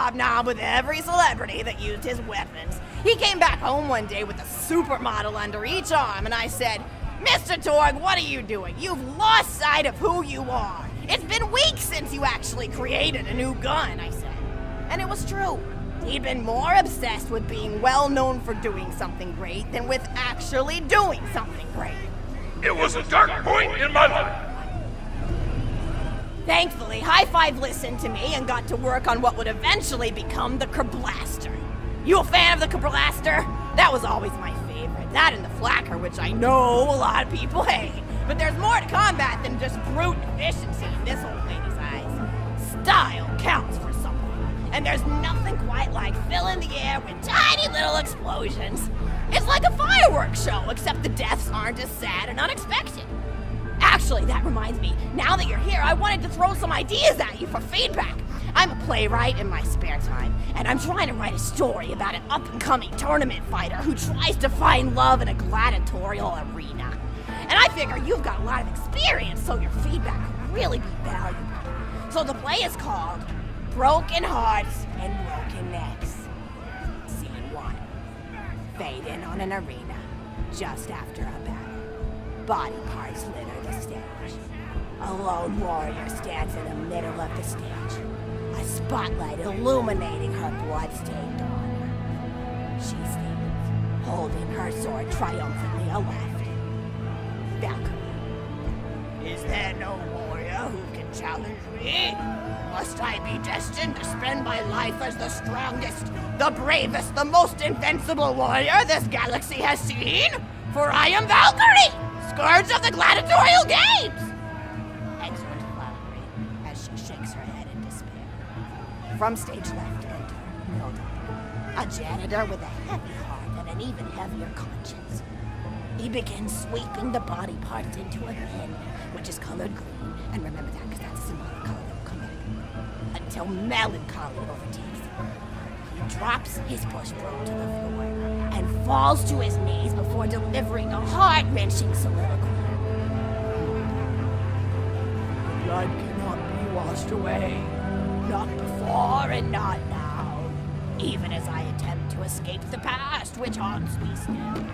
hobnob with every celebrity that used his weapons. He came back home one day with a supermodel under each arm, and I said, Mr. Torg, what are you doing? You've lost sight of who you are. It's been weeks since you actually created a new gun, I said. And it was true. He'd been more obsessed with being well known for doing something great than with actually doing something great. It was a dark point in my life. Thankfully, High Five listened to me and got to work on what would eventually become the Kerblaster. You a fan of the Kerblaster? That was always my favorite. That and the Flacker, which I know a lot of people hate. But there's more to combat than just brute efficiency in this old lady's eyes. Style counts for something. And there's nothing quite like filling the air with tiny little explosions. It's like a fireworks show, except the deaths aren't as sad and unexpected. Actually, that reminds me, now that you're here, I wanted to throw some ideas at you for feedback. I'm a playwright in my spare time, and I'm trying to write a story about an up-and-coming tournament fighter who tries to find love in a gladiatorial arena. And I figure you've got a lot of experience, so your feedback would really be valuable. So the play is called Broken Hearts and Broken Necks. Scene 1. Fade in on an arena, just after a battle. Body parts litter the stage. A lone warrior stands in the middle of the stage, a spotlight illuminating her blood-stained armor. She stands, holding her sword triumphantly aloft. Valkyrie. Is there no warrior who can challenge me? Must I be destined to spend my life as the strongest, the bravest, the most invincible warrior this galaxy has seen? For I am Valkyrie, scourge of the gladiatorial games! Exit Valkyrie as she shakes her head in despair. From stage left enter Mildred, a janitor with a heavy heart and an even heavier conscience. He begins sweeping the body parts into a bin, which is colored green, and remember that because that's a symbolic color that will come back, until melancholy overtakes him. He drops his push broom to the floor and falls to his knees before delivering a heart-wrenching soliloquy. Blood cannot be washed away, not before and not now, even as I attempt to escape the past which haunts me still.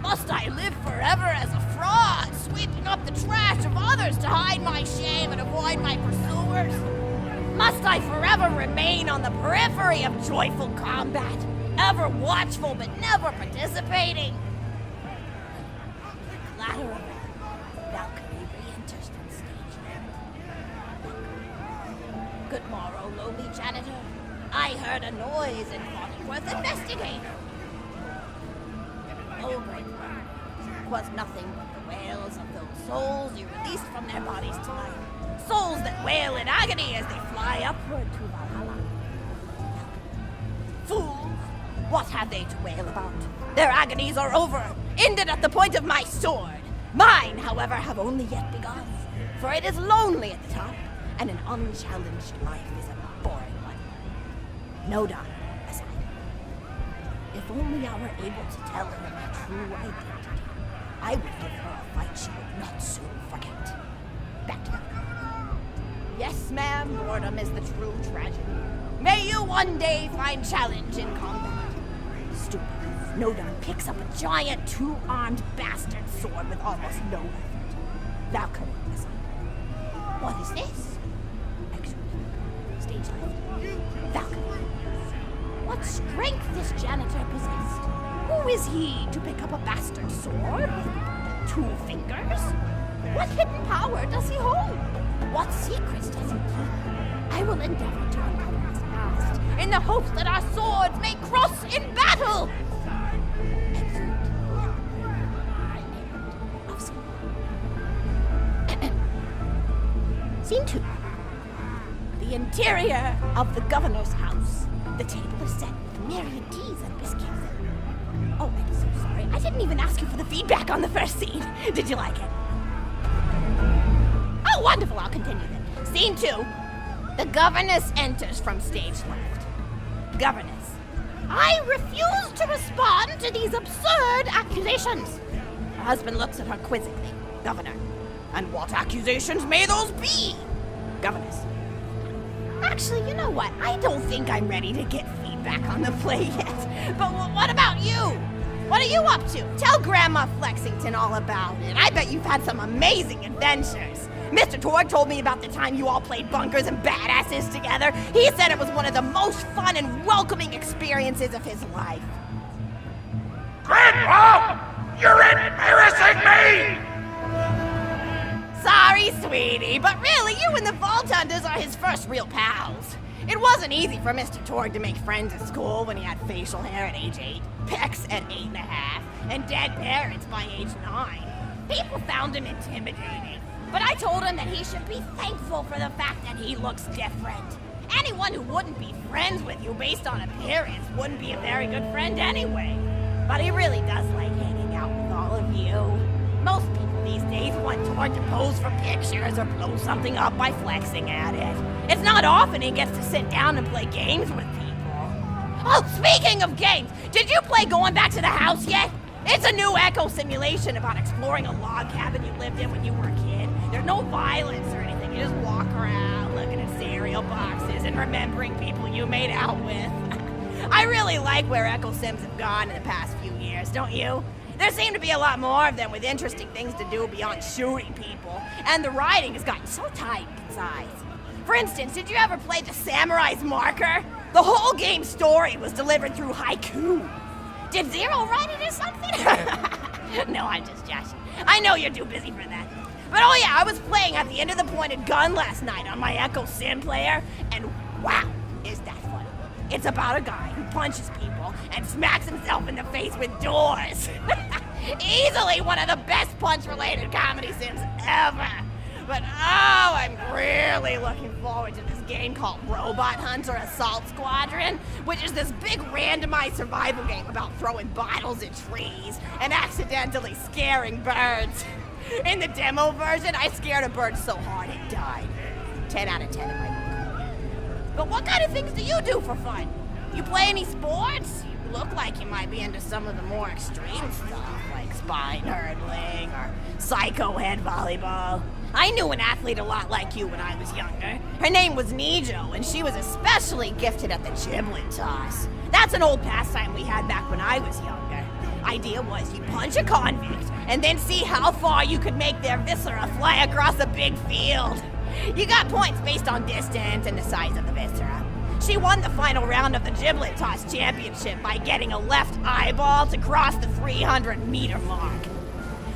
Must I live forever as a fraud, sweeping up the trash of others to hide my shame and avoid my pursuers? Must I forever remain on the periphery of joyful combat, ever watchful but never participating? Lateral Valkyrie re-enters from stage left. Good morrow, lowly janitor. I heard a noise and thought it worth investigating. Oh, great one. 'Twas nothing but the wails of those souls you released from their bodies tonight. Souls that wail in agony as they fly upward to Valhalla. Fools! What have they to wail about? Their agonies are over, ended at the point of my sword. Mine, however, have only yet begun, for it is lonely at the top, and an unchallenged life is a boring one. No doubt, aside. If only I were able to tell her my true identity, I would give her a fight she would not soon forget. Back to her. Yes, ma'am, boredom is the true tragedy. May you one day find challenge in combat. Stupid. Nodon picks up a giant two-armed bastard sword with almost no effort. Valkyrie is like, what is this? Excellent. Stage left. Valkyrie. What strength this janitor possessed? Who is he to pick up a bastard sword with 2 fingers? What hidden power does he hold? What secrets does he keep? I will endeavor to uncover his past in the hopes that our swords may cross in battle. Scene 2. The interior of the governor's house. The table is set with myriad teas and biscuits. Oh, I'm so sorry. I didn't even ask you for the feedback on the first scene. Did you like it? Oh, wonderful. I'll continue then. Scene 2. The governess enters from stage left. Governess. I refuse to respond to these absurd accusations. Her husband looks at her quizzically. Governor. And what accusations may those be? Governess. Actually, you know what? I don't think I'm ready to get feedback on the play yet. But what about you? What are you up to? Tell Grandma Flexington all about it. I bet you've had some amazing adventures. Mr. Torg told me about the time you all played bunkers and badasses together. He said it was one of the most fun and welcoming experiences of his life. Grandpa! You're embarrassing me! Sorry, sweetie, but really, you and the Vault Hunters are his first real pals. It wasn't easy for Mr. Torg to make friends at school when he had facial hair at age 8, pecs at 8.5, and dead parents by age 9. People found him intimidating, but I told him that he should be thankful for the fact that he looks different. Anyone who wouldn't be friends with you based on appearance wouldn't be a very good friend anyway. But he really does like hanging out with all of you. Most people these days want Torg to pose for pictures or blow something up by flexing at it. It's not often he gets to sit down and play games with people. Oh, speaking of games, did you play Going Back to the House yet? It's a new echo simulation about exploring a log cabin you lived in when you were a kid. There's no violence or anything. You just walk around looking at cereal boxes and remembering people you made out with. I really like where Echo Sims have gone in the past few years, don't you? There seem to be a lot more of them with interesting things to do beyond shooting people, and the writing has gotten so tight and concise. For instance, did you ever play The Samurai's Marker? The whole game's story was delivered through haiku. Did Zero write it or something? No, I'm just joshing. I know you're too busy for that. But oh yeah, I was playing At the End of the Pointed Gun last night on my Echo Sim player, and wow, is that funny. It's about a guy who punches people and smacks himself in the face with doors. Easily one of the best punch-related comedy sims ever. But oh, I'm really looking forward to this game called Robot Hunter Assault Squadron, which is this big randomized survival game about throwing bottles at trees and accidentally scaring birds. In the demo version, I scared a bird so hard it died. 10 out of 10 in my book. But what kind of things do you do for fun? You play any sports? You look like you might be into some of the more extreme stuff, like spine hurdling or psycho head volleyball. I knew an athlete a lot like you when I was younger. Her name was Nijo, and she was especially gifted at the giblet toss. That's an old pastime we had back when I was younger. Idea was you punch a convict, and then see how far you could make their viscera fly across a big field. You got points based on distance and the size of the viscera. She won the final round of the giblet toss championship by getting a left eyeball to cross the 300-meter mark.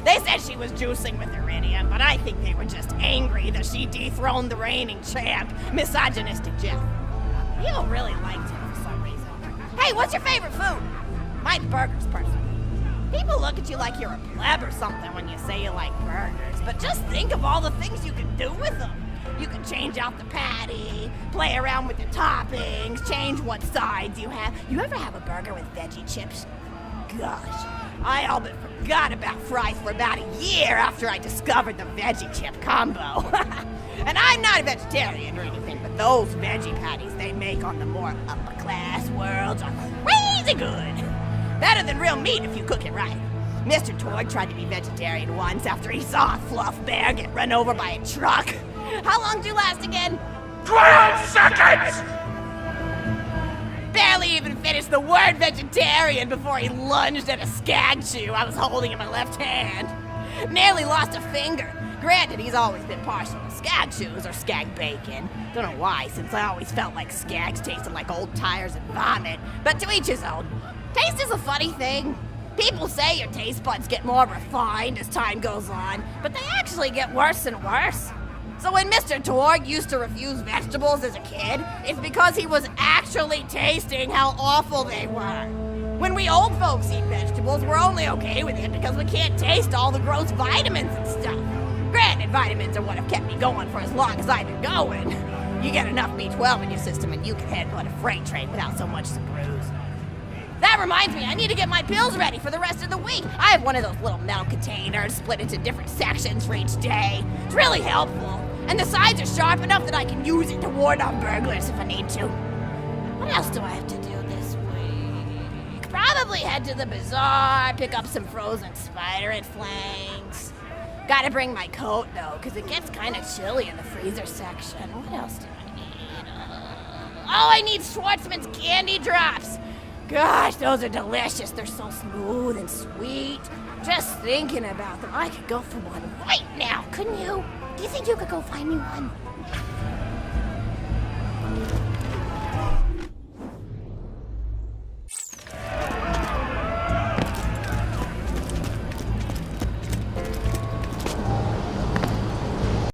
They said she was juicing with iridium, but I think they were just angry that she dethroned the reigning champ, misogynistic Jeff. People really liked him for some reason. Hey, what's your favorite food? Mine's burgers, personally. People look at you like you're a pleb or something when you say you like burgers, but just think of all the things you can do with them. You can change out the patty, play around with the toppings, change what sides you have. You ever have a burger with veggie chips? Gosh, I all but forgot about fries for about a year after I discovered the veggie chip combo. And I'm not a vegetarian or anything, but those veggie patties they make on the more upper class worlds are crazy good. Better than real meat if you cook it right. Mr. Torg tried to be vegetarian once after he saw a fluff bear get run over by a truck. How long do you last again? 12 seconds! Barely even finished the word vegetarian before he lunged at a skag chew I was holding in my left hand. Nearly lost a finger. Granted, he's always been partial to skag chews or skag bacon. Don't know why, since I always felt like skags tasted like old tires and vomit. But to each his own. Taste is a funny thing. People say your taste buds get more refined as time goes on, but they actually get worse and worse. So when Mr. Torg used to refuse vegetables as a kid, it's because he was actually tasting how awful they were. When we old folks eat vegetables, we're only okay with it because we can't taste all the gross vitamins and stuff. Granted, vitamins are what have kept me going for as long as I've been going. You get enough B12 in your system and you can headbutt a freight train without so much as a bruise. That reminds me, I need to get my pills ready for the rest of the week. I have one of those little metal containers split into different sections for each day. It's really helpful. And the sides are sharp enough that I can use it to ward off burglars if I need to. What else do I have to do this week? Probably head to the bazaar, pick up some frozen spider head flanks. Gotta bring my coat though, because it gets kind of chilly in the freezer section. What else do I need? I need Schwartzman's candy drops. Gosh, those are delicious. They're so smooth and sweet. Just thinking about them, I could go for one right now, couldn't you? Do you think you could go find me one?